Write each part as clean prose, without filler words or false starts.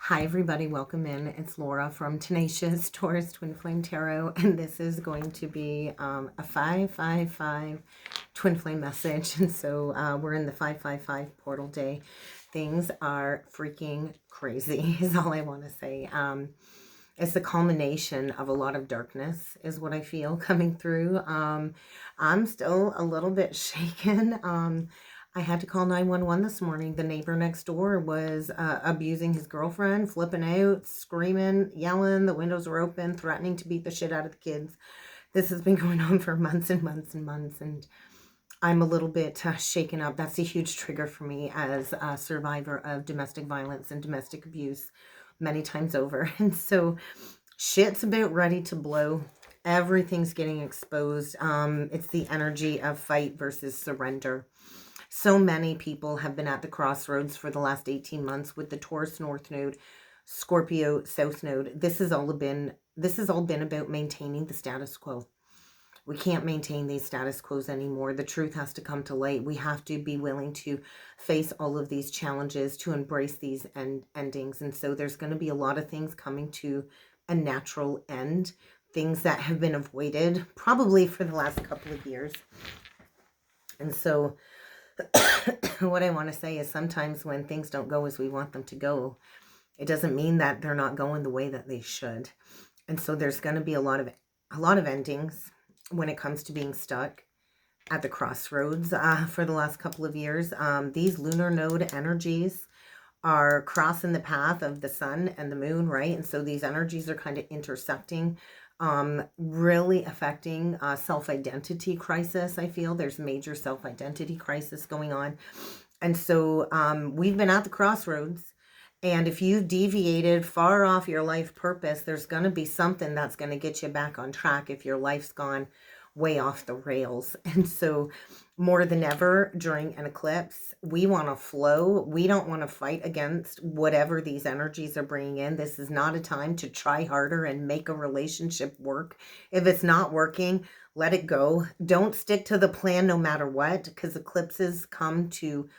Hi everybody, welcome in. It's Laura from Tenacious Taurus Twin Flame Tarot, and this is going to be a 555 Twin Flame message. And so we're in the 555 portal day. Things are freaking crazy is all I want to say. It's the culmination of a lot of darkness is what I feel coming through. I'm still a little bit shaken. I had to call 911 this morning. The neighbor next door was abusing his girlfriend, flipping out, screaming, yelling. The windows were open, threatening to beat the shit out of the kids. This has been going on for months and months and months, and I'm a little bit shaken up. That's a huge trigger for me as a survivor of domestic violence and domestic abuse many times over. And so shit's about ready to blow. Everything's getting exposed. It's the energy of fight versus surrender. So many people have been at the crossroads for the last 18 months with the Taurus North Node, Scorpio South Node. This has all been about maintaining the status quo. We can't maintain these status quos anymore. The truth has to come to light. We have to be willing to face all of these challenges, to embrace these endings. And so there's going to be a lot of things coming to a natural end, things that have been avoided probably for the last couple of years. And so what I want to say is sometimes when things don't go as we want them to go, it doesn't mean that they're not going the way that they should. And so there's going to be a lot of endings when it comes to being stuck at the crossroads for the last couple of years. These lunar node energies are crossing the path of the sun and the moon, right? And so these energies are kind of intersecting, really affecting self-identity crisis. I feel there's major self-identity crisis going on. And so we've been at the crossroads, and if you've deviated far off your life purpose, there's going to be something that's going to get you back on track if your life's gone way off the rails. And so more than ever during an eclipse, we want to flow. We don't want to fight against whatever these energies are bringing in. This is not a time to try harder and make a relationship work. If it's not working, let it go. Don't stick to the plan no matter what, because eclipses come to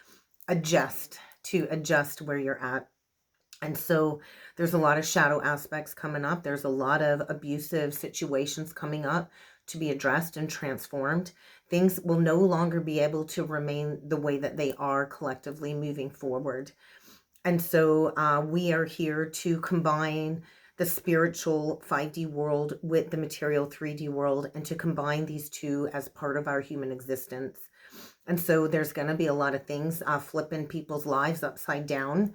adjust where you're at. And so there's a lot of shadow aspects coming up. There's a lot of abusive situations coming up to be addressed and transformed. Things will no longer be able to remain the way that they are collectively moving forward. And so we are here to combine the spiritual 5D world with the material 3D world, and to combine these two as part of our human existence. And so there's going to be a lot of things flipping people's lives upside down.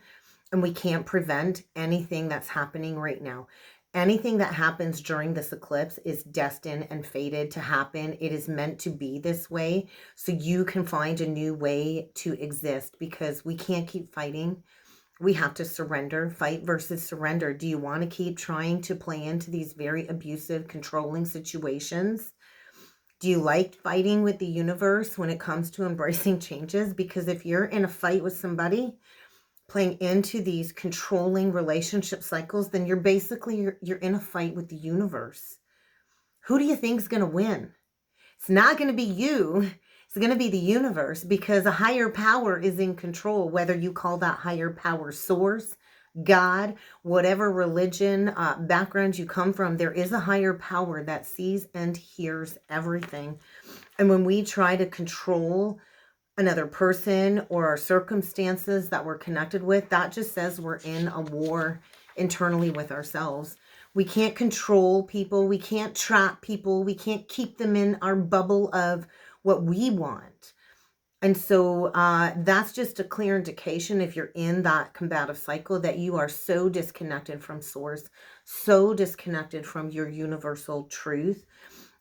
And we can't prevent anything that's happening right now. Anything that happens during this eclipse is destined and fated to happen. It is meant to be this way, so you can find a new way to exist, because we can't keep fighting. We have to surrender. Fight versus surrender. Do you want to keep trying to play into these very abusive, controlling situations? Do you like fighting with the universe when it comes to embracing changes? Because if you're in a fight with somebody, playing into these controlling relationship cycles, then you're basically, you're in a fight with the universe. Who do you think is going to win? It's not going to be you. It's going to be the universe, because a higher power is in control, whether you call that higher power source, God, whatever religion, background you come from. There is a higher power that sees and hears everything. And when we try to control another person or our circumstances that we're connected with, that just says we're in a war internally with ourselves. We can't control people. We can't trap people. We can't keep them in our bubble of what we want. And so that's just a clear indication, if you're in that combative cycle, that you are so disconnected from source, so disconnected from your universal truth.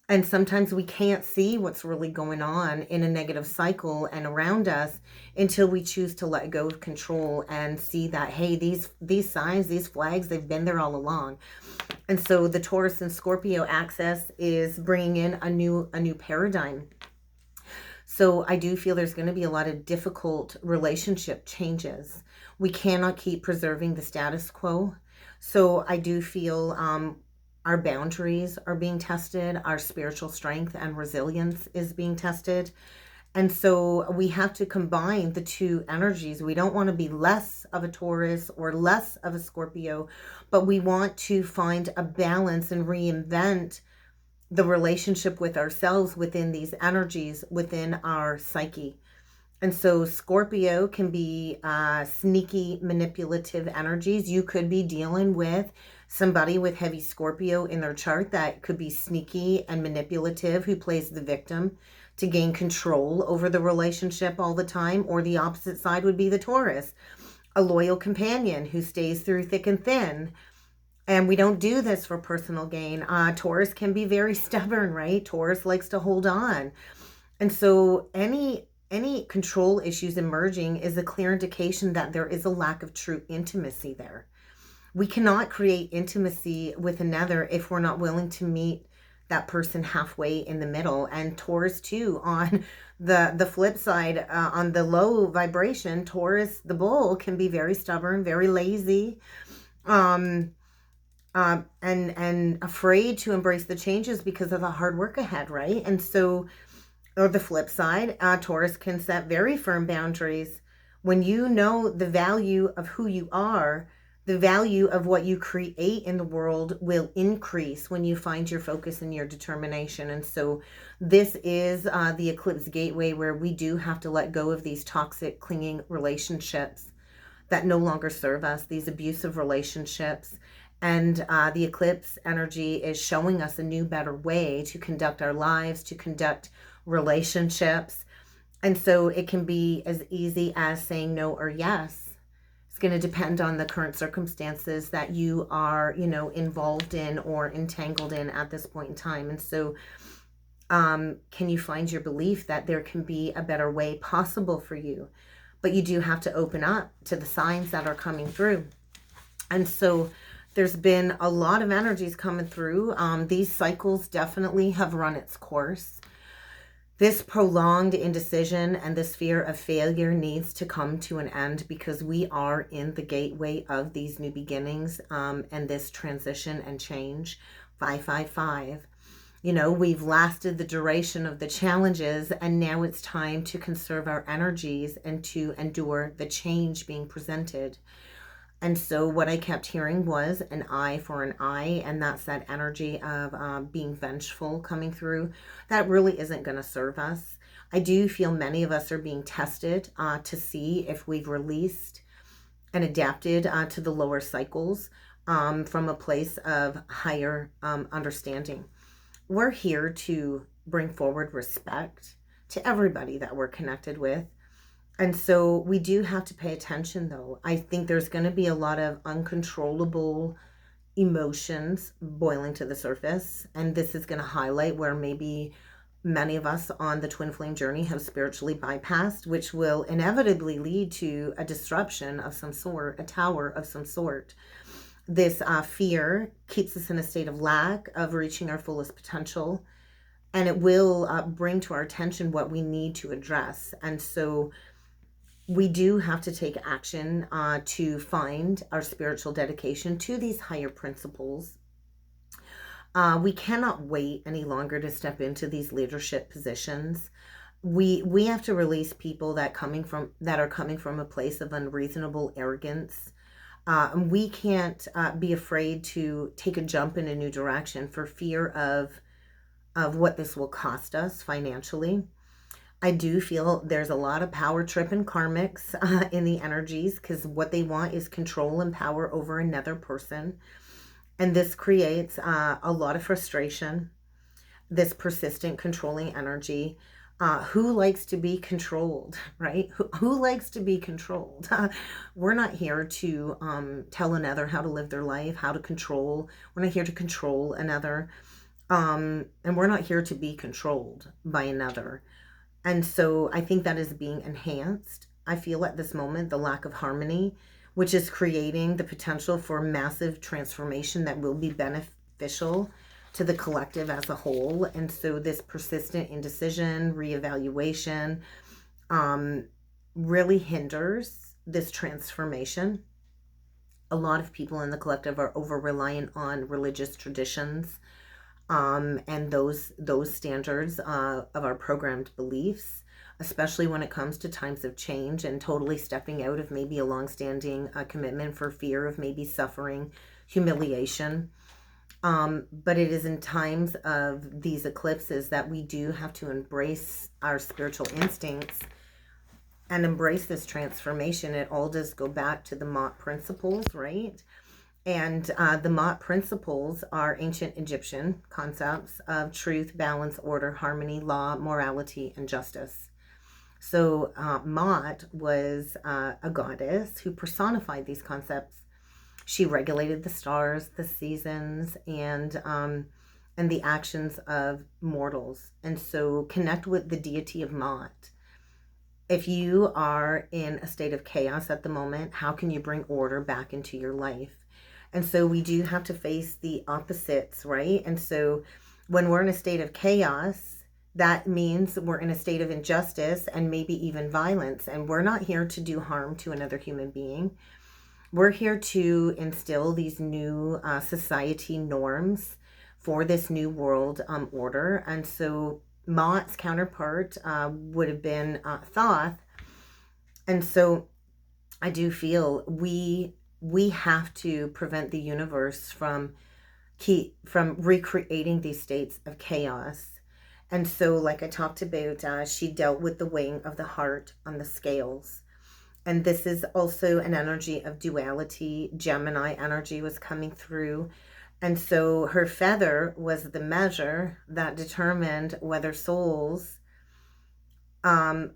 And sometimes we can't see what's really going on in a negative cycle and around us until we choose to let go of control and see that, hey, these signs, these flags, they've been there all along. And so the Taurus and Scorpio axis is bringing in a new paradigm. So I do feel there's going to be a lot of difficult relationship changes. We cannot keep preserving the status quo. So I do feel our boundaries are being tested. Our spiritual strength and resilience is being tested. And so we have to combine the two energies. We don't want to be less of a Taurus or less of a Scorpio, but we want to find a balance and reinvent the relationship with ourselves within these energies, within our psyche. And so Scorpio can be sneaky, manipulative energies. You could be dealing with somebody with heavy Scorpio in their chart that could be sneaky and manipulative, who plays the victim to gain control over the relationship all the time. Or the opposite side would be the Taurus, a loyal companion who stays through thick and thin. And we don't do this for personal gain. Taurus can be very stubborn, right? Taurus likes to hold on. And so any control issues emerging is a clear indication that there is a lack of true intimacy there. We cannot create intimacy with another if we're not willing to meet that person halfway in the middle. And Taurus too, on the flip side, on the low vibration, Taurus, the bull, can be very stubborn, very lazy, and afraid to embrace the changes because of the hard work ahead, right? And so, or the flip side, Taurus can set very firm boundaries. When you know the value of who you are, the value of what you create in the world will increase when you find your focus and your determination. And so this is the eclipse gateway, where we do have to let go of these toxic, clinging relationships that no longer serve us, these abusive relationships. And the eclipse energy is showing us a new, better way to conduct our lives, to conduct relationships. And so it can be as easy as saying no or yes. It's going to depend on the current circumstances that you are, involved in or entangled in at this point in time. And so can you find your belief that there can be a better way possible for you? But you do have to open up to the signs that are coming through. And so there's been a lot of energies coming through. These cycles definitely have run its course. This prolonged indecision and this fear of failure needs to come to an end, because we are in the gateway of these new beginnings and this transition and change. 555. We've lasted the duration of the challenges, and now it's time to conserve our energies and to endure the change being presented. And so what I kept hearing was an eye for an eye, and that's that energy of being vengeful coming through. That really isn't going to serve us. I do feel many of us are being tested to see if we've released and adapted to the lower cycles from a place of higher understanding. We're here to bring forward respect to everybody that we're connected with. And so we do have to pay attention, though. I think there's going to be a lot of uncontrollable emotions boiling to the surface. And this is going to highlight where maybe many of us on the twin flame journey have spiritually bypassed, which will inevitably lead to a disruption of some sort, a tower of some sort. This fear keeps us in a state of lack of reaching our fullest potential. And it will bring to our attention what we need to address. And so we do have to take action to find our spiritual dedication to these higher principles. We cannot wait any longer to step into these leadership positions. We have to release people that are coming from a place of unreasonable arrogance. We can't be afraid to take a jump in a new direction for fear of what this will cost us financially. I do feel there's a lot of power trip and karmics in the energies, because what they want is control and power over another person. And this creates a lot of frustration, this persistent controlling energy. Who likes to be controlled, right? Who likes to be controlled? We're not here to tell another how to live their life, how to control. We're not here to control another. And we're not here to be controlled by another. And so I think that is being enhanced. I feel at this moment the lack of harmony, which is creating the potential for massive transformation that will be beneficial to the collective as a whole. And so this persistent indecision, reevaluation, really hinders this transformation. A lot of people in the collective are over-reliant on religious traditions and those standards of our programmed beliefs. especially when it comes to times of change and totally stepping out of maybe a long-standing commitment for fear of maybe suffering humiliation. But it is in times of these eclipses that we do have to embrace our spiritual instincts and embrace this transformation. It all does go back to the Mott principles, right? And the Mott principles are ancient Egyptian concepts of truth, balance, order, harmony, law, morality, and justice. So Mott was a goddess who personified these concepts. She regulated the stars, the seasons, and the actions of mortals. And so connect with the deity of Mott. If you are in a state of chaos at the moment, how can you bring order back into your life? And so we do have to face the opposites, right? And so when we're in a state of chaos, that means we're in a state of injustice and maybe even violence. And we're not here to do harm to another human being. We're here to instill these new society norms for this new world order. And so Mott's counterpart would have been Thoth. And so I do feel we have to prevent the universe from recreating these states of chaos. And so, like I talked about, she dealt with the weighing of the heart on the scales. And this is also an energy of duality. Gemini energy was coming through. And so her feather was the measure that determined whether souls, got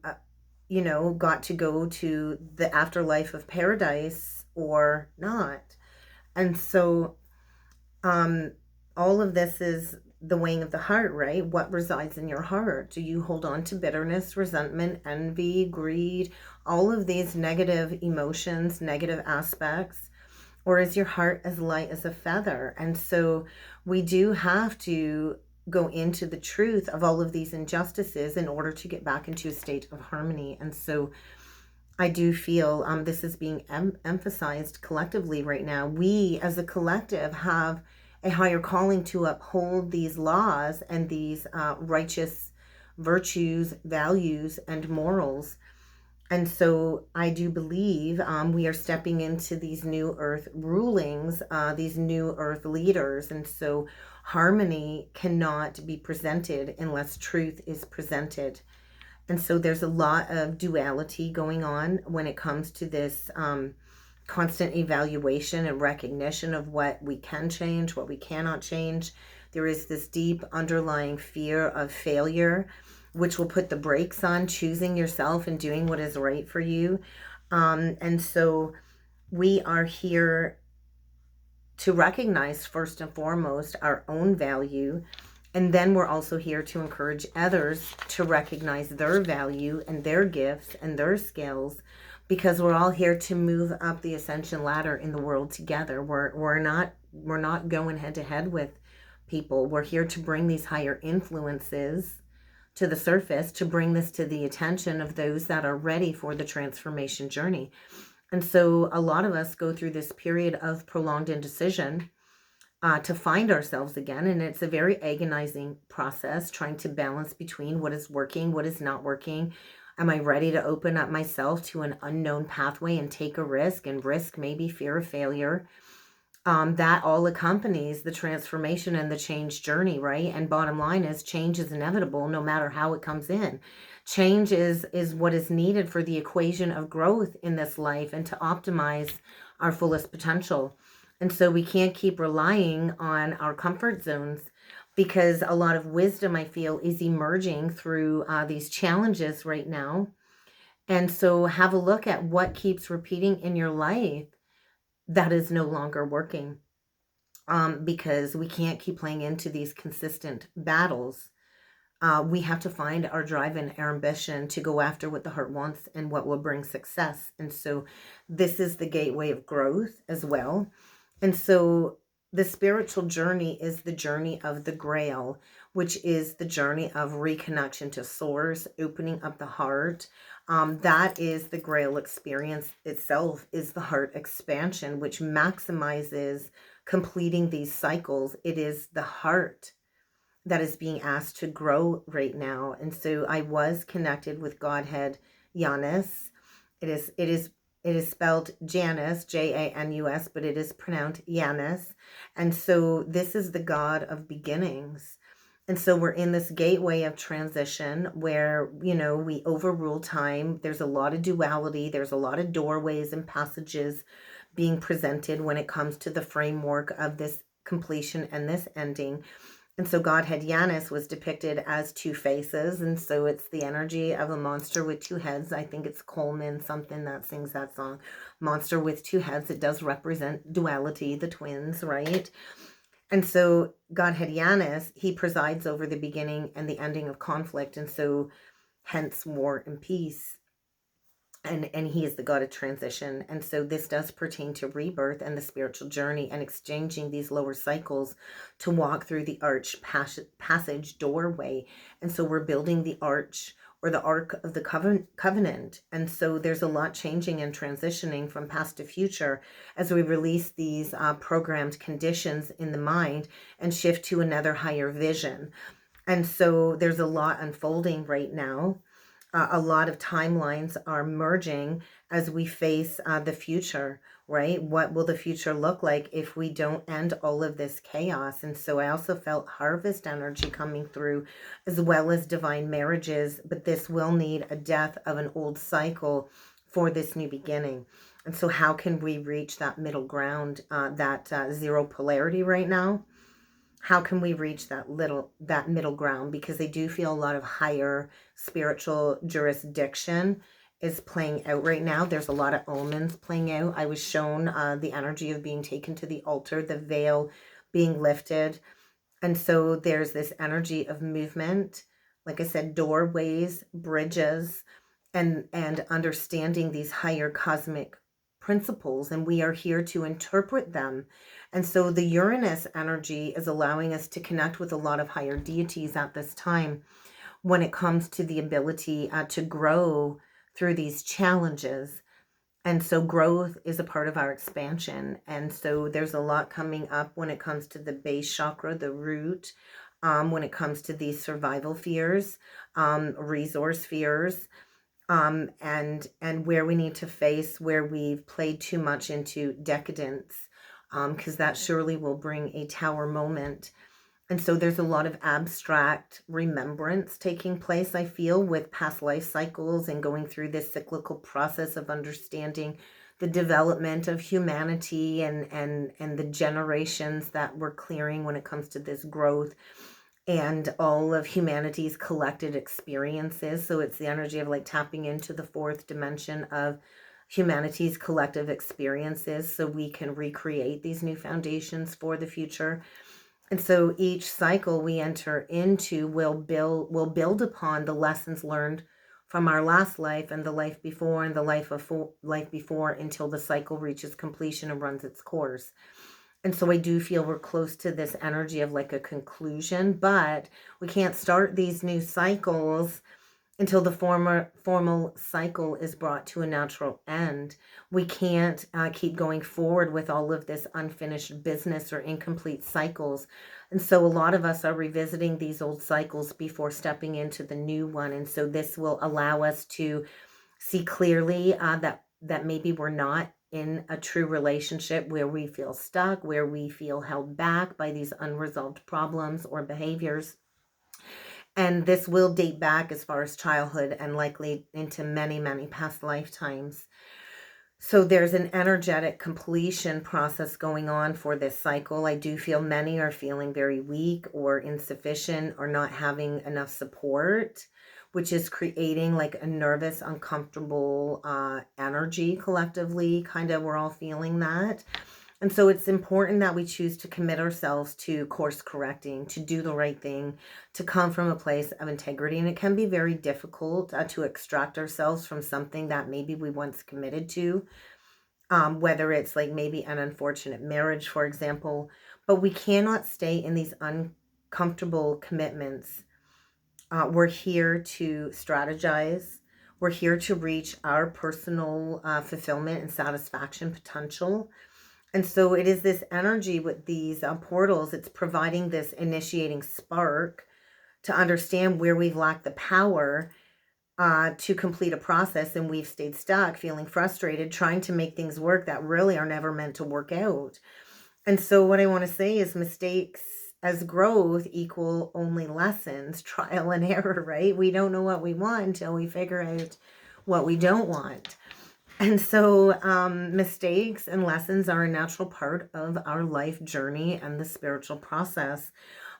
to go to the afterlife of paradise or not. And so all of this is the weighing of the heart, right? What resides in your heart? Do you hold on to bitterness, resentment, envy, greed, all of these negative emotions, negative aspects? Or is your heart as light as a feather? And so we do have to go into the truth of all of these injustices in order to get back into a state of harmony. And so I do feel this is being emphasized collectively right now. We as a collective have a higher calling to uphold these laws and these righteous virtues, values, and morals. And so I do believe we are stepping into these new earth rulings, these new earth leaders. And so harmony cannot be presented unless truth is presented. And so there's a lot of duality going on when it comes to this constant evaluation and recognition of what we can change, what we cannot change. There is this deep underlying fear of failure, which will put the brakes on choosing yourself and doing what is right for you. And so we are here to recognize first and foremost our own value. And then we're also here to encourage others to recognize their value and their gifts and their skills, because we're all here to move up the ascension ladder in the world together. We're not going head to head with people. We're here to bring these higher influences to the surface, to bring this to the attention of those that are ready for the transformation journey. And so a lot of us go through this period of prolonged indecision to find ourselves again. And it's a very agonizing process, trying to balance between what is working, what is not working. Am I ready to open up myself to an unknown pathway and take a risk, and risk maybe fear of failure? That all accompanies the transformation and the change journey, right? And bottom line is change is inevitable no matter how it comes in. Change is what is needed for the equation of growth in this life and to optimize our fullest potential. And so we can't keep relying on our comfort zones, because a lot of wisdom, I feel, is emerging through these challenges right now. And so have a look at what keeps repeating in your life that is no longer working, because we can't keep playing into these consistent battles. We have to find our drive and our ambition to go after what the heart wants and what will bring success. And so this is the gateway of growth as well. And so the spiritual journey is the journey of the Grail, which is the journey of reconnection to source, opening up the heart. That is the Grail experience itself, is the heart expansion, which maximizes completing these cycles. It is the heart that is being asked to grow right now. And so I was connected with Godhead Janus. It is spelled Janus, Janus, but it is pronounced Janus. And so this is the God of beginnings. And so we're in this gateway of transition where, we overrule time. There's a lot of duality. There's a lot of doorways and passages being presented when it comes to the framework of this completion and this ending. And so Godhead Janus was depicted as two faces. And so it's the energy of a monster with two heads. I think it's Coleman something that sings that song, Monster with Two Heads. It does represent duality, the twins, right? And so Godhead Janus, he presides over the beginning and the ending of conflict. And so hence war and peace. And he is the god of transition. And so this does pertain to rebirth and the spiritual journey and exchanging these lower cycles to walk through the arch passage doorway. And so we're building the arch or the ark of the covenant. And so there's a lot changing and transitioning from past to future as we release these programmed conditions in the mind and shift to another higher vision. And so there's a lot unfolding right now. A lot of timelines are merging as we face the future, right? What will the future look like if we don't end all of this chaos? And so I also felt harvest energy coming through, as well as divine marriages, but this will need a death of an old cycle for this new beginning. And so how can we reach that middle ground, that zero polarity right now? How can we reach that middle ground? Because they do feel a lot of higher spiritual jurisdiction is playing out right now. There's a lot of omens playing out. I was shown the energy of being taken to the altar, the veil being lifted. And so there's this energy of movement. Like I said, doorways, bridges, and understanding these higher cosmic principles, and we are here to interpret them. And so the Uranus energy is allowing us to connect with a lot of higher deities at this time when it comes to the ability to grow through these challenges. And so growth is a part of our expansion. And so there's a lot coming up when it comes to the base chakra, the root, when it comes to these survival fears, resource fears, and where we need to face where we've played too much into decadence, because that surely will bring a tower moment. And so there's a lot of abstract remembrance taking place, I feel, with past life cycles and going through this cyclical process of understanding the development of humanity and the generations that we're clearing when it comes to this growth and all of humanity's collected experiences. So it's the energy of like tapping into the fourth dimension of humanity's collective experiences so we can recreate these new foundations for the future. And so each cycle we enter into will build upon the lessons learned from our last life and the life before and the life before until the cycle reaches completion and runs its course. And so I do feel we're close to this energy of like a conclusion, but we can't start these new cycles until the formal cycle is brought to a natural end. We can't keep going forward with all of this unfinished business or incomplete cycles. And so a lot of us are revisiting these old cycles before stepping into the new one. And so this will allow us to see clearly that maybe we're not in a true relationship where we feel stuck, where we feel held back by these unresolved problems or behaviors. And this will date back as far as childhood and likely into many, many past lifetimes. So there's an energetic completion process going on for this cycle. I do feel many are feeling very weak or insufficient or not having enough support, which is creating like a nervous, uncomfortable energy collectively. Kind of, we're all feeling that. And so it's important that we choose to commit ourselves to course correcting, to do the right thing, to come from a place of integrity. And it can be very difficult to extract ourselves from something that maybe we once committed to, whether it's like maybe an unfortunate marriage, for example. But we cannot stay in these uncomfortable commitments. We're here to strategize. We're here to reach our personal fulfillment and satisfaction potential. And so it is this energy with these portals. It's providing this initiating spark to understand where we've lacked the power to complete a process, and we've stayed stuck, feeling frustrated, trying to make things work that really are never meant to work out. And so what I want to say is mistakes as growth equal only lessons, trial and error, right? We don't know what we want until we figure out what we don't want. And so mistakes and lessons are a natural part of our life journey and the spiritual process.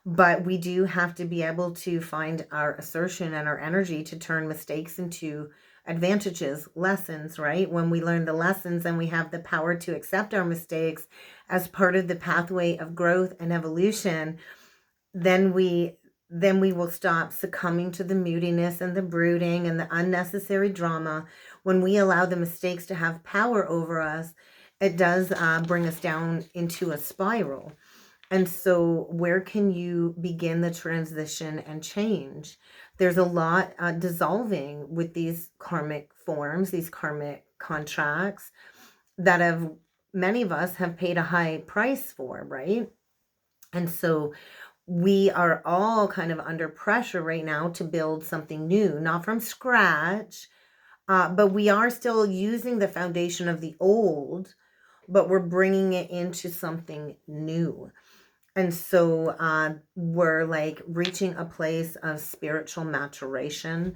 But we do have to be able to find our assertion and our energy to turn mistakes into advantages, lessons, right? When we learn the lessons and we have the power to accept our mistakes as part of the pathway of growth and evolution, then we will stop succumbing to the moodiness and the brooding and the unnecessary drama. When we allow the mistakes to have power over us, it does bring us down into a spiral. And so where can you begin the transition and change? There's a lot dissolving with these karmic forms, these karmic contracts that many of us have paid a high price for, right? And so we are all kind of under pressure right now to build something new, not from scratch, but we are still using the foundation of the old, but we're bringing it into something new. And so we're like reaching a place of spiritual maturation,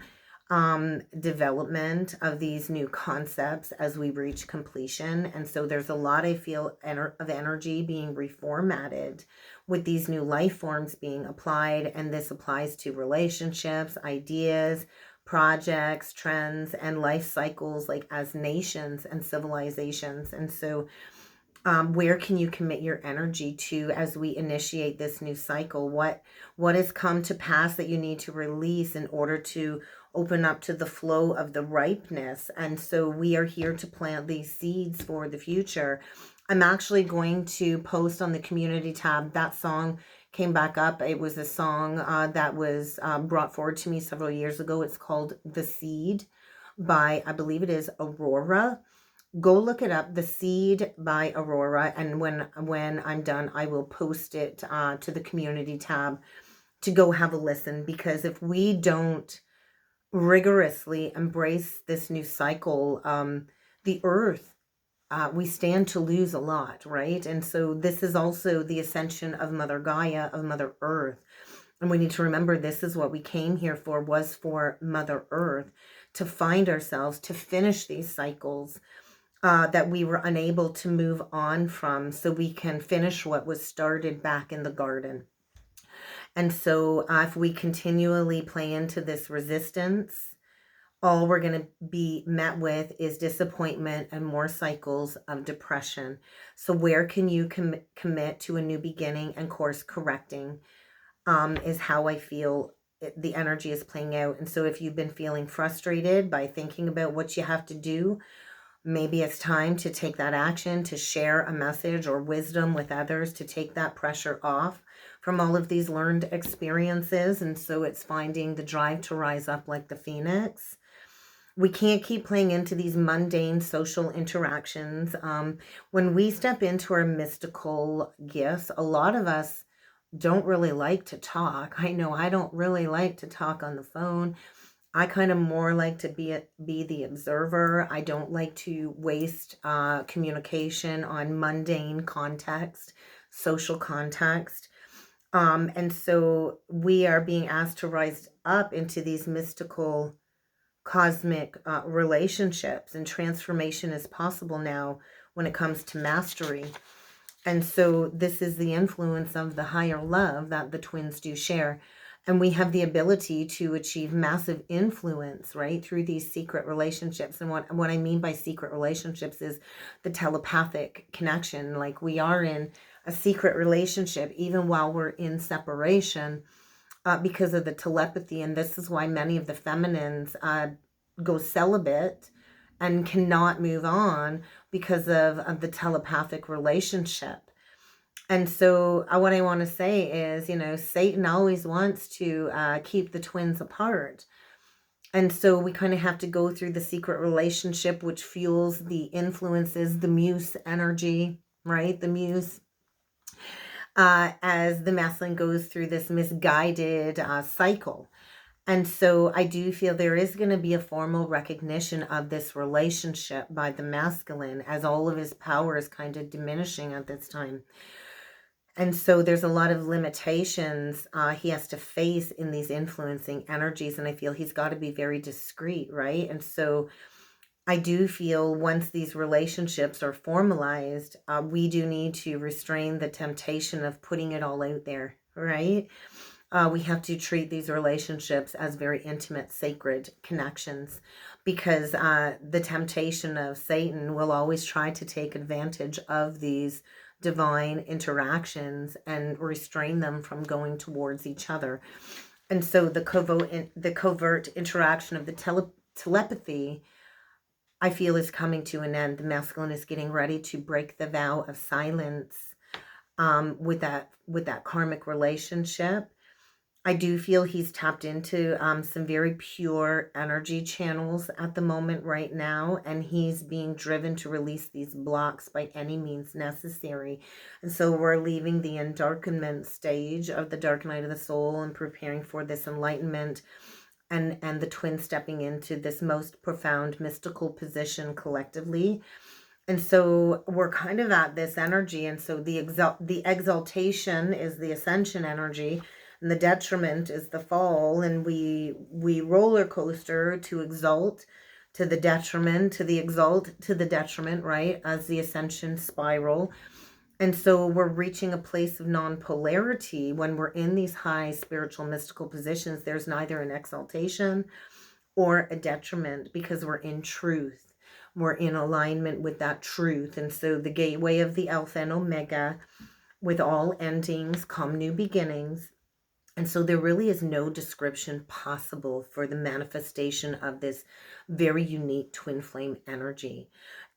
development of these new concepts as we reach completion. And so there's a lot, I feel, of energy being reformatted with these new life forms being applied. And this applies to relationships, ideas, projects, trends, and life cycles, like as nations and civilizations. And so where can you commit your energy to as we initiate this new cycle? What has come to pass that you need to release in order to open up to the flow of the ripeness? And so we are here to plant these seeds for the future. I'm actually going to post on the community tab. That song came back up. It was a song that was brought forward to me several years ago. It's called The Seed by, I believe it is Aurora. Go look it up, The Seed by Aurora, and when I'm done, I will post it to the community tab to go have a listen, because if we don't rigorously embrace this new cycle, the earth, we stand to lose a lot, right? And so this is also the ascension of Mother Gaia, of Mother Earth. And we need to remember this is what we came here for, was for Mother Earth, to find ourselves, to finish these cycles that we were unable to move on from, so we can finish what was started back in the garden. And so if we continually play into this resistance, all we're going to be met with is disappointment and more cycles of depression. So where can you commit to a new beginning and course correcting is how I feel the energy is playing out. And so if you've been feeling frustrated by thinking about what you have to do, maybe it's time to take that action, to share a message or wisdom with others, to take that pressure off from all of these learned experiences. And so it's finding the drive to rise up like the phoenix. We can't keep playing into these mundane social interactions. When we step into our mystical gifts, a lot of us don't really like to talk. I know I don't really like to talk on the phone. I kind of more like to be the observer. I don't like to waste communication on mundane context, social context. And so we are being asked to rise up into these mystical cosmic relationships, and transformation is possible now when it comes to mastery. And so this is the influence of the higher love that the twins do share. And we have the ability to achieve massive influence, right, through these secret relationships. And what I mean by secret relationships is the telepathic connection. Like, we are in a secret relationship even while we're in separation because of the telepathy. And this is why many of the feminines go celibate and cannot move on, because of the telepathic relationship. And so what I want to say is, Satan always wants to keep the twins apart. And so we kind of have to go through the secret relationship, which fuels the influences, the muse energy, right? The muse. as the masculine goes through this misguided cycle. And so I do feel there is going to be a formal recognition of this relationship by the masculine, as all of his power is kind of diminishing at this time. And so there's a lot of limitations he has to face in these influencing energies. And I feel he's got to be very discreet, right? And so I do feel once these relationships are formalized, we do need to restrain the temptation of putting it all out there, right? We have to treat these relationships as very intimate, sacred connections, because the temptation of Satan will always try to take advantage of these divine interactions and restrain them from going towards each other. And so the covert interaction of the telepathy, I feel, is coming to an end. The masculine is getting ready to break the vow of silence with that karmic relationship. I do feel he's tapped into some very pure energy channels at the moment right now, and he's being driven to release these blocks by any means necessary. And so we're leaving the endarkenment stage of the dark night of the soul and preparing for this enlightenment, and the twin stepping into this most profound mystical position collectively. And so we're kind of at this energy, and so the exaltation is the ascension energy, and the detriment is the fall, and we roller coaster to exalt, to the detriment, to the exalt, to the detriment, right, as the ascension spiral. And so we're reaching a place of non-polarity when we're in these high spiritual mystical positions. There's neither an exaltation or a detriment, because we're in truth. We're in alignment with that truth. And so the gateway of the Alpha and Omega, with all endings come new beginnings. And so there really is no description possible for the manifestation of this very unique twin flame energy.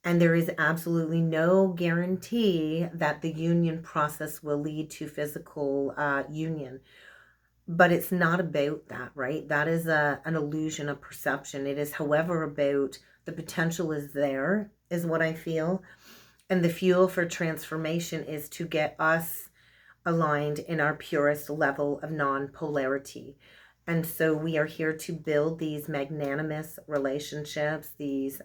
And there is absolutely no guarantee that the union process will lead to physical union. But it's not about that, right? That is an illusion of perception. It is, however, about the potential is there, is what I feel. And the fuel for transformation is to get us aligned in our purest level of non-polarity. And so we are here to build these magnanimous relationships, these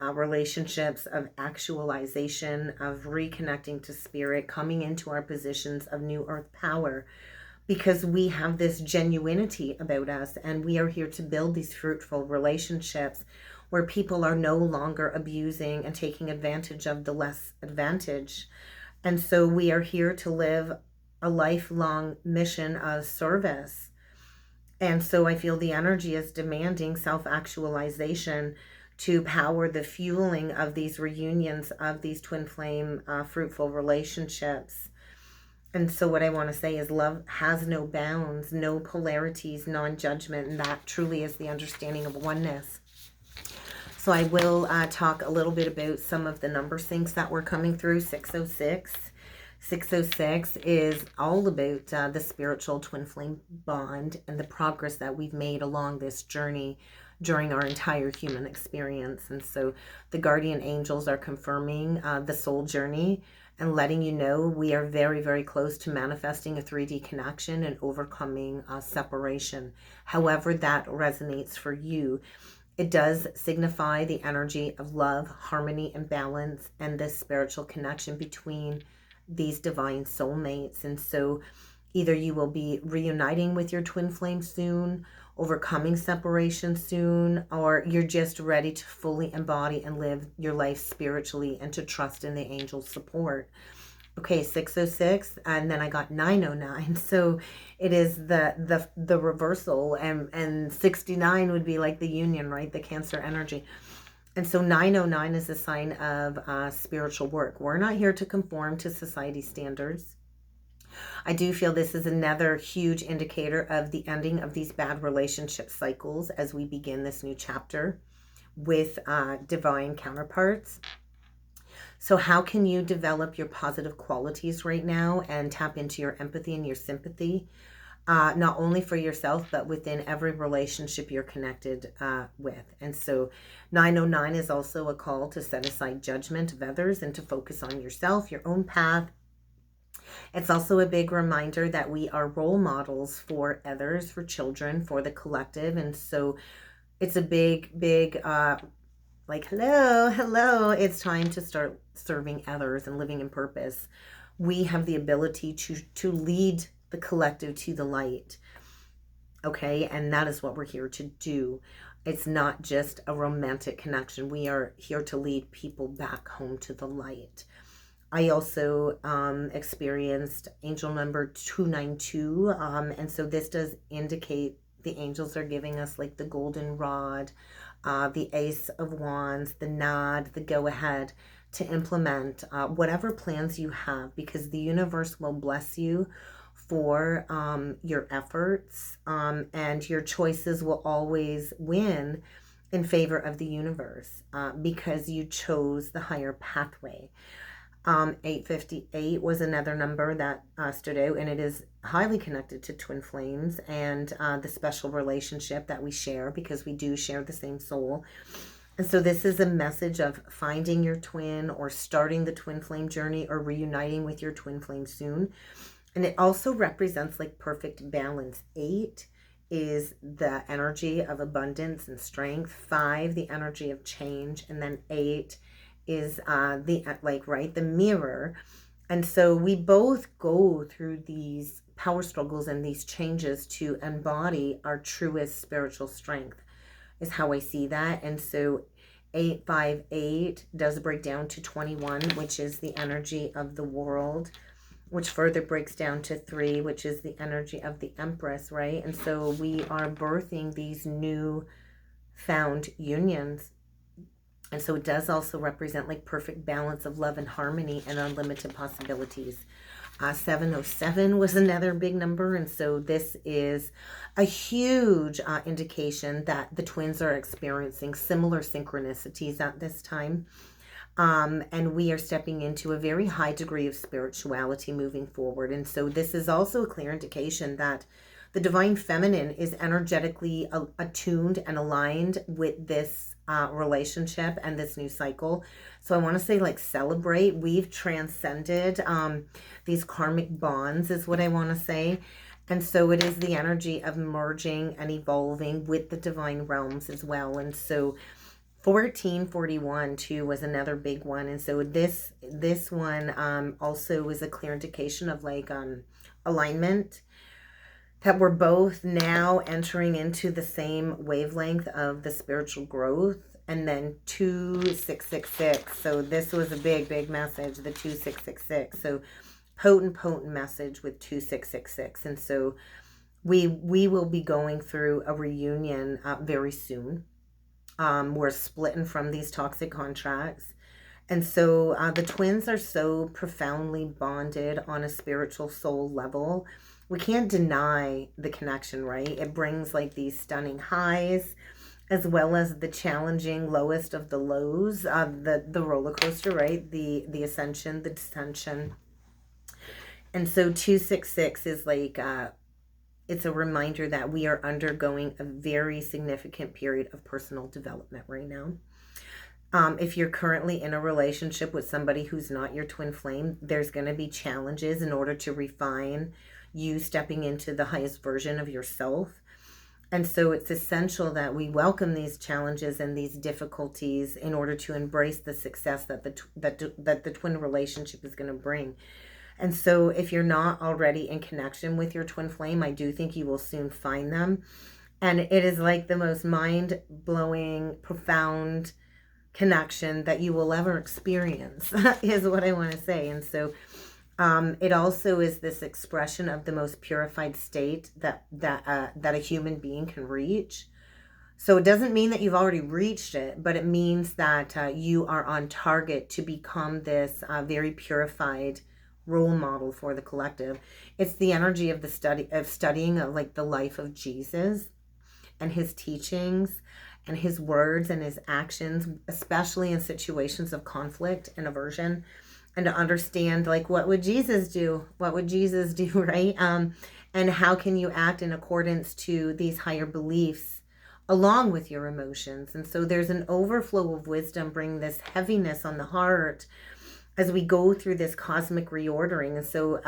relationships of actualization, of reconnecting to spirit, coming into our positions of new earth power, because we have this genuinity about us, and we are here to build these fruitful relationships where people are no longer abusing and taking advantage of the less advantaged. And so we are here to live a lifelong mission of service. And so I feel the energy is demanding self-actualization to power the fueling of these reunions of these twin flame fruitful relationships. And so what I want to say is love has no bounds, no polarities, non-judgment, and that truly is the understanding of oneness. So I will talk a little bit about some of the number syncs that were coming through. 606. 606 is all about the spiritual twin flame bond and the progress that we've made along this journey during our entire human experience. And so the guardian angels are confirming the soul journey and letting you know we are very, very close to manifesting a 3D connection and overcoming separation. However that resonates for you. It does signify the energy of love, harmony, and balance, and this spiritual connection between these divine soulmates. And so either you will be reuniting with your twin flame soon, overcoming separation soon, or you're just ready to fully embody and live your life spiritually and to trust in the angels' support. Okay, 606, and then I got 909. So it is the reversal, and 69 would be like the union, right? The Cancer energy. And so 909 is a sign of spiritual work. We're not here to conform to society standards. I do feel this is another huge indicator of the ending of these bad relationship cycles as we begin this new chapter with divine counterparts. So how can you develop your positive qualities right now and tap into your empathy and your sympathy, not only for yourself, but within every relationship you're connected with? And so 909 is also a call to set aside judgment of others and to focus on yourself, your own path, It's also a big reminder that we are role models for others, for children, for the collective. And so it's a big, like, hello, it's time to start serving others and living in purpose. We have the ability to lead the collective to the light. Okay, and that is what we're here to do. It's not just a romantic connection. We are here to lead people back home to the light. I also experienced angel number 292. And so this does indicate the angels are giving us like the golden rod, the ace of wands, the nod, the go ahead to implement whatever plans you have, because the universe will bless you for your efforts, and your choices will always win in favor of the universe, because you chose the higher pathway. 858 was another number that stood out, and it is highly connected to twin flames and the special relationship that we share, because we do share the same soul. And so this is a message of finding your twin, or starting the twin flame journey, or reuniting with your twin flame soon. And it also represents like perfect balance. 8 is the energy of abundance and strength. 5, the energy of change. And then 8 is the mirror. And so we both go through these power struggles and these changes to embody our truest spiritual strength, is how I see that. And so 858 does break down to 21, which is the energy of the world, which further breaks down to 3, which is the energy of the Empress, right? And so we are birthing these new found unions. And so it does also represent like perfect balance of love and harmony and unlimited possibilities. 707 was another big number. And so this is a huge indication that the twins are experiencing similar synchronicities at this time. And we are stepping into a very high degree of spirituality moving forward. And so this is also a clear indication that the divine feminine is energetically attuned and aligned with this relationship and this new cycle. So I want to say, like, celebrate. We've transcended these karmic bonds is what I want to say. And so it is the energy of merging and evolving with the divine realms as well. And so 1441 too was another big one. And so this one also was a clear indication of like alignment, that we're both now entering into the same wavelength of the spiritual growth. And then 2666, so this was a big message, the 2666. So potent message with 2666. And so we will be going through a reunion very soon. We're splitting from these toxic contracts. And so the twins are so profoundly bonded on a spiritual soul level. We can't deny the connection, right? It brings like these stunning highs, as well as the challenging lowest of the lows, the roller coaster, right? The ascension, the descension. And so 266 is like, it's a reminder that we are undergoing a very significant period of personal development right now. If you're currently in a relationship with somebody who's not your twin flame, there's going to be challenges in order to refine you stepping into the highest version of yourself. And so it's essential that we welcome these challenges and these difficulties in order to embrace the success that the twin relationship is going to bring. And so if you're not already in connection with your twin flame, I do think you will soon find them. And it is like the most mind-blowing, profound connection that you will ever experience, is what I want to say. And so it also is this expression of the most purified state that a human being can reach. So it doesn't mean that you've already reached it, but it means that you are on target to become this very purified role model for the collective. It's the energy of studying like the life of Jesus and his teachings and his words and his actions, especially in situations of conflict and aversion, and to understand like what would Jesus do, right? And how can you act in accordance to these higher beliefs along with your emotions. And so there's an overflow of wisdom bringing this heaviness on the heart as we go through this cosmic reordering. And so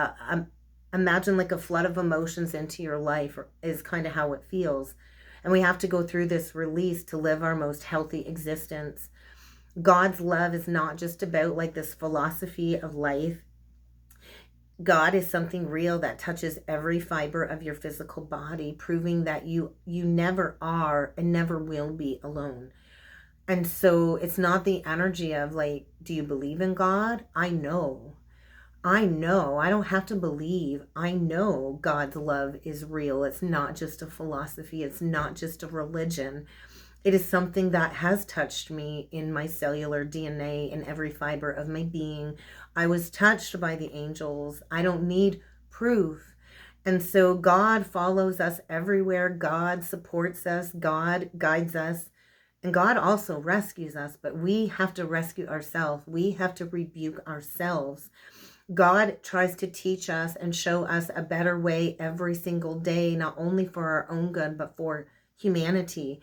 imagine like a flood of emotions into your life is kind of how it feels. And we have to go through this release to live our most healthy existence. God's love is not just about like this philosophy of life. God is something real that touches every fiber of your physical body, proving that you never are and never will be alone. And so it's not the energy of like, do you believe in God? I know. I don't have to believe. I know God's love is real. It's not just a philosophy. It's not just a religion. It is something that has touched me in my cellular DNA, in every fiber of my being. I was touched by the angels. I don't need proof. And so God follows us everywhere. God supports us. God guides us. And God also rescues us. But we have to rescue ourselves. We have to rebuke ourselves. God tries to teach us and show us a better way every single day, not only for our own good, but for humanity.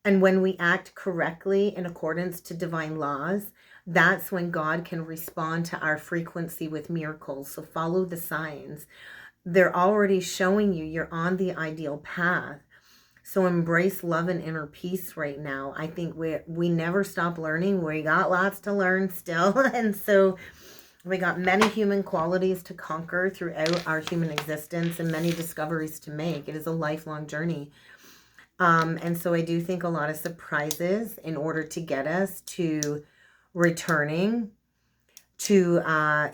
And when we act correctly in accordance to divine laws, that's when God can respond to our frequency with miracles. So follow the signs. They're already showing you you're on the ideal path. So embrace love and inner peace right now. I think we never stop learning. We got lots to learn still. And so we got many human qualities to conquer throughout our human existence and many discoveries to make. It is a lifelong journey. And so I do think a lot of surprises in order to get us to returning to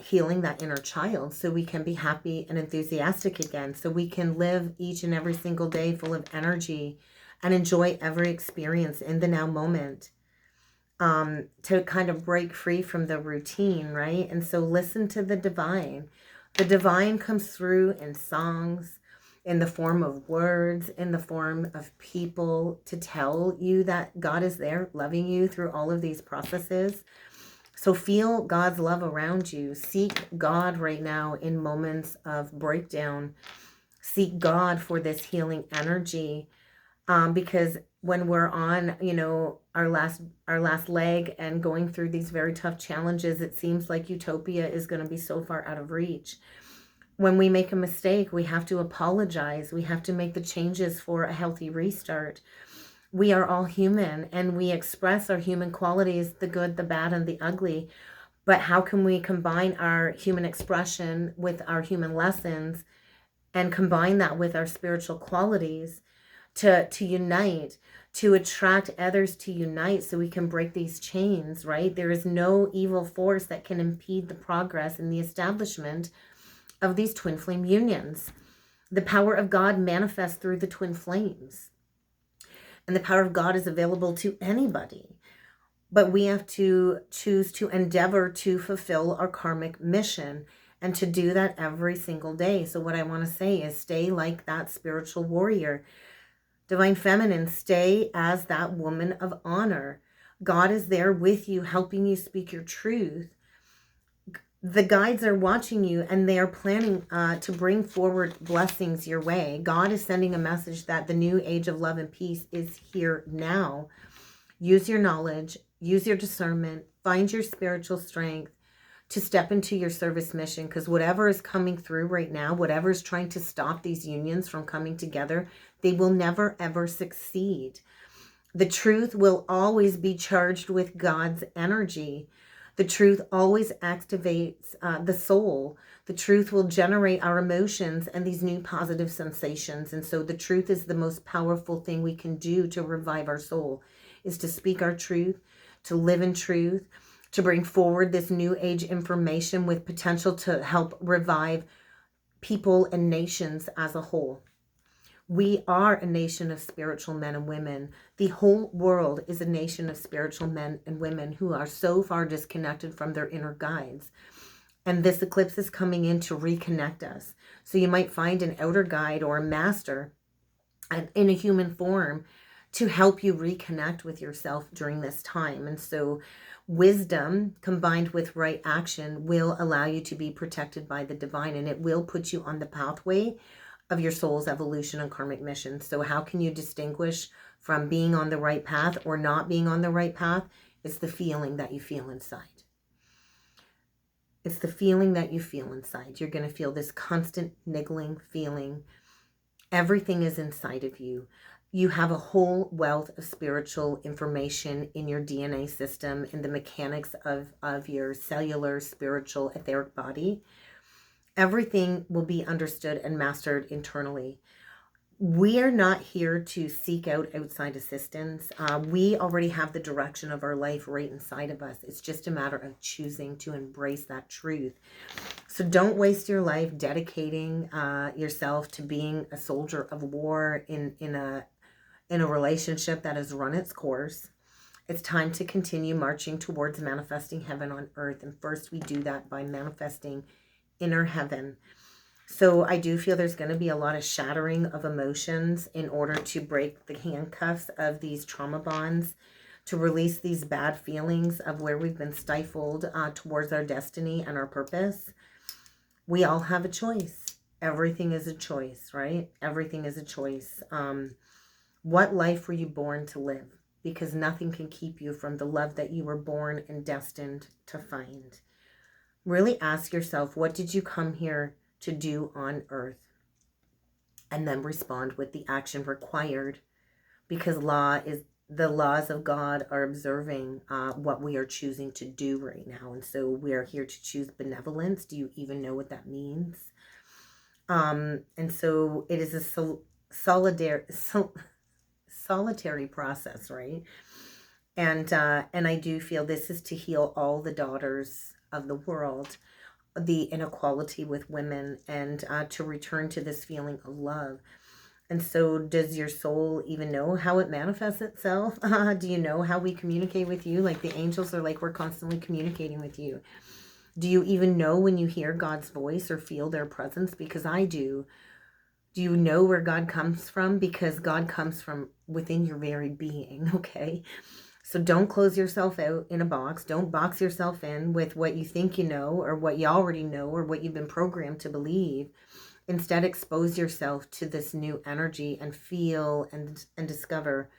healing that inner child, so we can be happy and enthusiastic again, so we can live each and every single day full of energy and enjoy every experience in the now moment. To kind of break free from the routine, right? And so listen to the divine. The divine comes through in songs, in the form of words, in the form of people to tell you that God is there loving you through all of these processes. So feel God's love around you. Seek God right now in moments of breakdown. Seek God for this healing energy. Because when we're on, our last leg and going through these very tough challenges, it seems like utopia is going to be so far out of reach. When we make a mistake, we have to apologize. We have to make the changes for a healthy restart. We are all human and we express our human qualities, the good, the bad, and the ugly. But how can we combine our human expression with our human lessons and combine that with our spiritual qualities to unite, to attract others to unite so we can break these chains, right? There is no evil force that can impede the progress and the establishment of these twin flame unions. The power of God manifests through the twin flames. And the power of God is available to anybody. But we have to choose to endeavor to fulfill our karmic mission and to do that every single day. So what I want to say is stay like that spiritual warrior. Divine Feminine, stay as that woman of honor. God is there with you, helping you speak your truth. The guides are watching you and they are planning to bring forward blessings your way. God is sending a message that the new age of love and peace is here now. Use your knowledge, use your discernment, find your spiritual strength to step into your service mission, because whatever is coming through right now, whatever is trying to stop these unions from coming together, they will never, ever succeed. The truth will always be charged with God's energy. The truth always activates the soul. The truth will generate our emotions and these new positive sensations. And so the truth is the most powerful thing we can do to revive our soul, is to speak our truth, to live in truth, to bring forward this new age information with potential to help revive people and nations as a whole. We are a nation of spiritual men and women. The whole world is a nation of spiritual men and women who are so far disconnected from their inner guides. And this eclipse is coming in to reconnect us. So you might find an outer guide or a master in a human form to help you reconnect with yourself during this time. And so wisdom combined with right action will allow you to be protected by the divine, and it will put you on the pathway of your soul's evolution and karmic mission. So how can you distinguish from being on the right path or not being on the right path? It's the feeling that you feel inside. It's the feeling that you feel inside. You're going to feel this constant niggling feeling. Everything is inside of you. You have a whole wealth of spiritual information in your DNA system, in the mechanics of your cellular, spiritual, etheric body. Everything will be understood and mastered internally. We are not here to seek out outside assistance. We already have the direction of our life right inside of us. It's just a matter of choosing to embrace that truth. So don't waste your life dedicating yourself to being a soldier of war in a relationship that has run its course. It's time to continue marching towards manifesting heaven on earth. And first we do that by manifesting inner heaven. So I do feel there's going to be a lot of shattering of emotions in order to break the handcuffs of these trauma bonds, to release these bad feelings of where we've been stifled towards our destiny and our purpose. We all have a choice. Everything is a choice, right? Everything is a choice. What life were you born to live? Because nothing can keep you from the love that you were born and destined to find. Really ask yourself, what did you come here to do on earth? And then respond with the action required, because the laws of God are observing what we are choosing to do right now. And so we are here to choose benevolence. Do you even know what that means? And so it is a solitary process, right? And I do feel this is to heal all the daughters of the world, the inequality with women, and to return to this feeling of love. And so does your soul even know how it manifests itself? Do you know how we communicate with you? Like the angels are like, we're constantly communicating with you. Do you even know when you hear God's voice or feel their presence? Because I do. Do you know where God comes from? Because God comes from within your very being, okay? So don't close yourself out in a box. Don't box yourself in with what you think you know or what you already know or what you've been programmed to believe. Instead, expose yourself to this new energy and feel and discover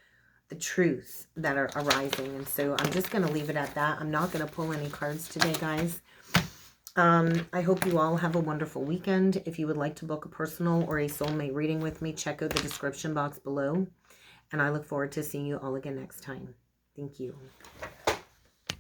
the truths that are arising. And so I'm just going to leave it at that. I'm not going to pull any cards today, guys. I hope you all have a wonderful weekend. If you would like to book a personal or a soulmate reading with me, check out the description box below. And I look forward to seeing you all again next time. Thank you.